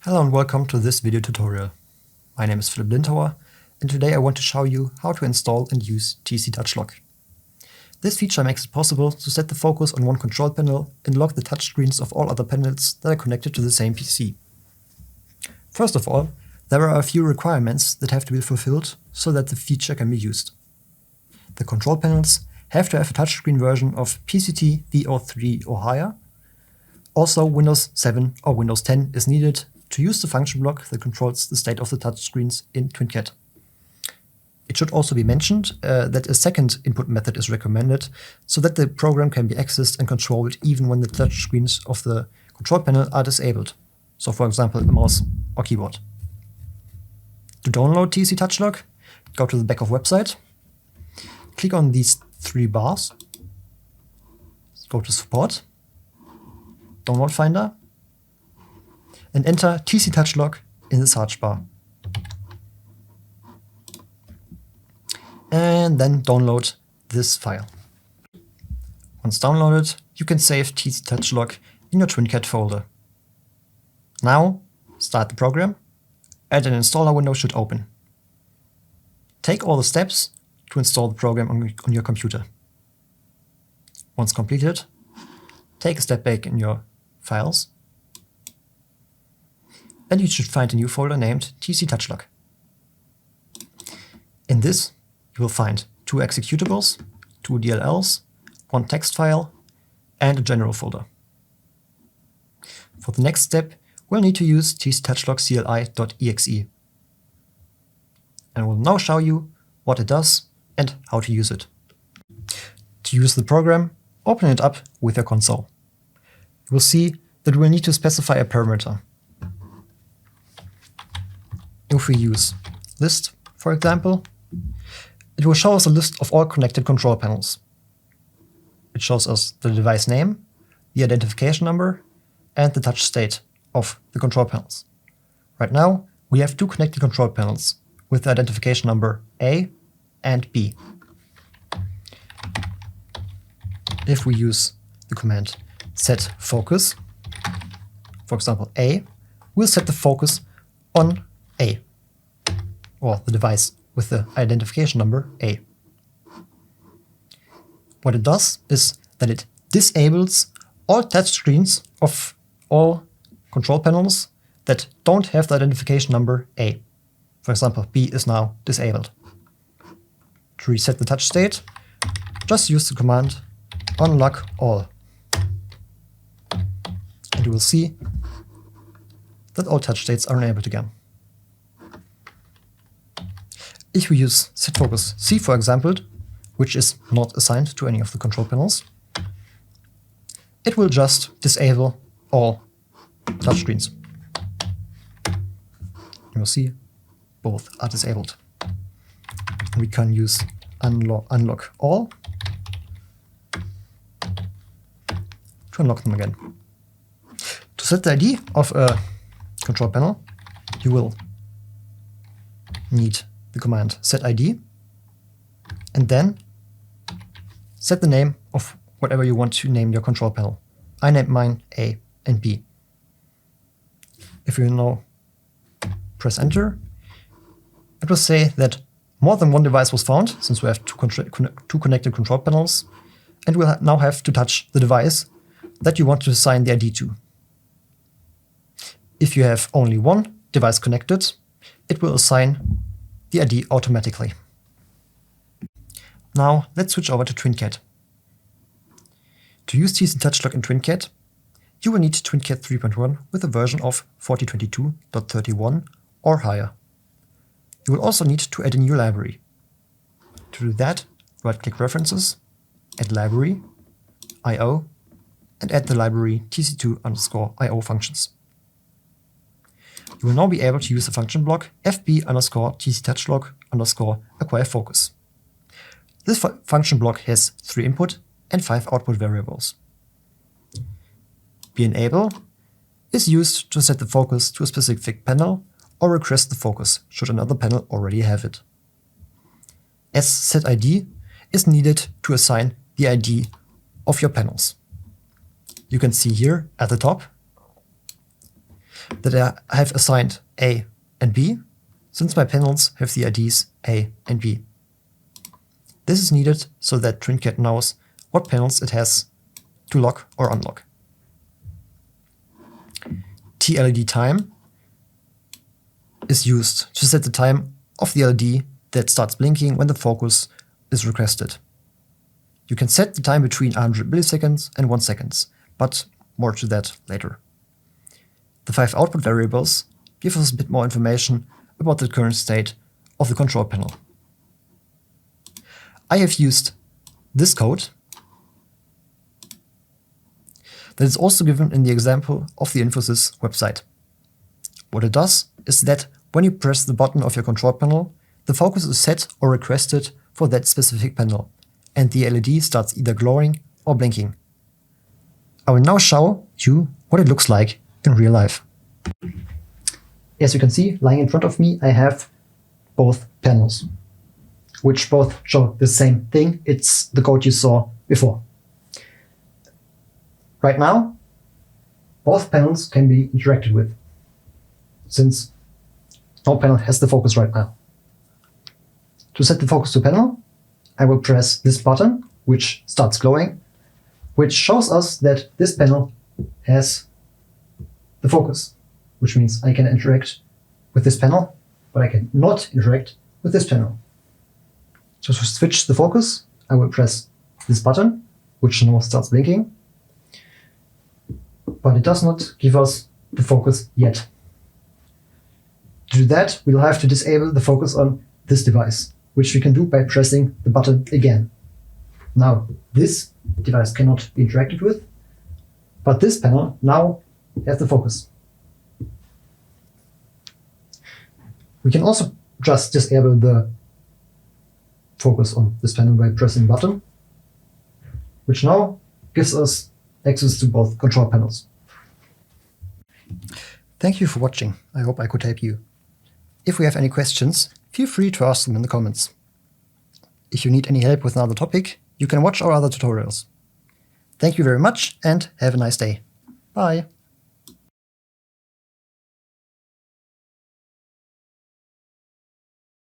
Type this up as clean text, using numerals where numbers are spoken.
Hello and welcome to this video tutorial. My name is Philipp Lindhauer, and today I want to show you how to install and use TC Touch Lock. This feature makes it possible to set the focus on one control panel and lock the touchscreens of all other panels that are connected to the same PC. First of all, there are a few requirements that have to be fulfilled so that the feature can be used. The control panels have to have a touchscreen version of PCT V03 or higher. Also, Windows 7 or Windows 10 is needed to use the function block that controls the state of the touchscreens in TwinCAT. It should also be mentioned that a second input method is recommended so that the program can be accessed and controlled even when the touchscreens of the control panel are disabled. So for example, a mouse or keyboard. To download TC Touch Lock, go to the back of website, click on these three bars, go to Support, Download Finder, and enter TC Touch Lock in the search bar. And then download this file. Once downloaded, you can save TC Touch Lock in your TwinCAT folder. Now, start the program, and an installer window should open. Take all the steps to install the program on your computer. Once completed, take a step back in your files, and you should find a new folder named TC Touch Lock. In this, you will find 2 executables, 2 DLLs, 1 text file, and a general folder. For the next step, we'll need to use tctouchlock.cli.exe. And we'll now show you what it does and how to use it. To use the program, open it up with your console. You will see that we'll need to specify a parameter. If we use list, for example, it will show us a list of all connected control panels. It shows us the device name, the identification number, and the touch state of the control panels. Right now, we have 2 connected control panels with the identification number A and B. If we use the command set focus, for example A, we'll set the focus on A, or the device with the identification number A. What it does is that it disables all touchscreens of all control panels that don't have the identification number A. For example, B is now disabled. To reset the touch state, just use the command unlock all. And you will see that all touch states are enabled again. If we use setFocus C, for example, which is not assigned to any of the control panels, it will just disable all touchscreens. You will see both are disabled. We can use unlock all to unlock them again. To set the ID of a control panel, you will need the command setID, and then set the name of whatever you want to name your control panel. I named mine A and B. If you now press enter, it will say that more than one device was found, since we have 2 connected control panels, and we'll now have to touch the device that you want to assign the ID to. If you have only one device connected, it will assign the ID automatically. Now let's switch over to TwinCAT. To use TC Touch Lock in TwinCAT, you will need TwinCAT 3.1 with a version of 4022.31 or higher. You will also need to add a new library. To do that, right-click References, add Library, IO, and add the library tc2_io functions. You will now be able to use the function block fb_tctouchlock_acquire focus. This function block has 3 input and 5 output variables. BEnable is used to set the focus to a specific panel or request the focus should another panel already have it. setID is needed to assign the ID of your panels. You can see here at the top that I have assigned A and B, since my panels have the IDs A and B. This is needed so that TwinCAD knows what panels it has to lock or unlock. TLED time is used to set the time of the LED that starts blinking when the focus is requested. You can set the time between 100 milliseconds and 1 second, but more to that later. The 5 output variables give us a bit more information about the current state of the control panel. I have used this code that is also given in the example of the Infosys website. What it does is that when you press the button of your control panel, the focus is set or requested for that specific panel, and the LED starts either glowing or blinking. I will now show you what it looks like in real life. As you can see, lying in front of me, I have both panels, which both show the same thing. It's the code you saw before. Right now, both panels can be interacted with, since no panel has the focus right now. To set the focus to panel, I will press this button, which starts glowing, which shows us that this panel has the focus, which means I can interact with this panel, but I cannot interact with this panel. So to switch the focus, I will press this button, which now starts blinking, but it does not give us the focus yet. To do that, we'll have to disable the focus on this device, which we can do by pressing the button again. Now, this device cannot be interacted with, but this panel now has the focus. We can also just disable the focus on this panel by pressing the button, which now gives us access to both control panels. Thank you for watching. I hope I could help you. If we have any questions, feel free to ask them in the comments. If you need any help with another topic, you can watch our other tutorials. Thank you very much and have a nice day. Bye.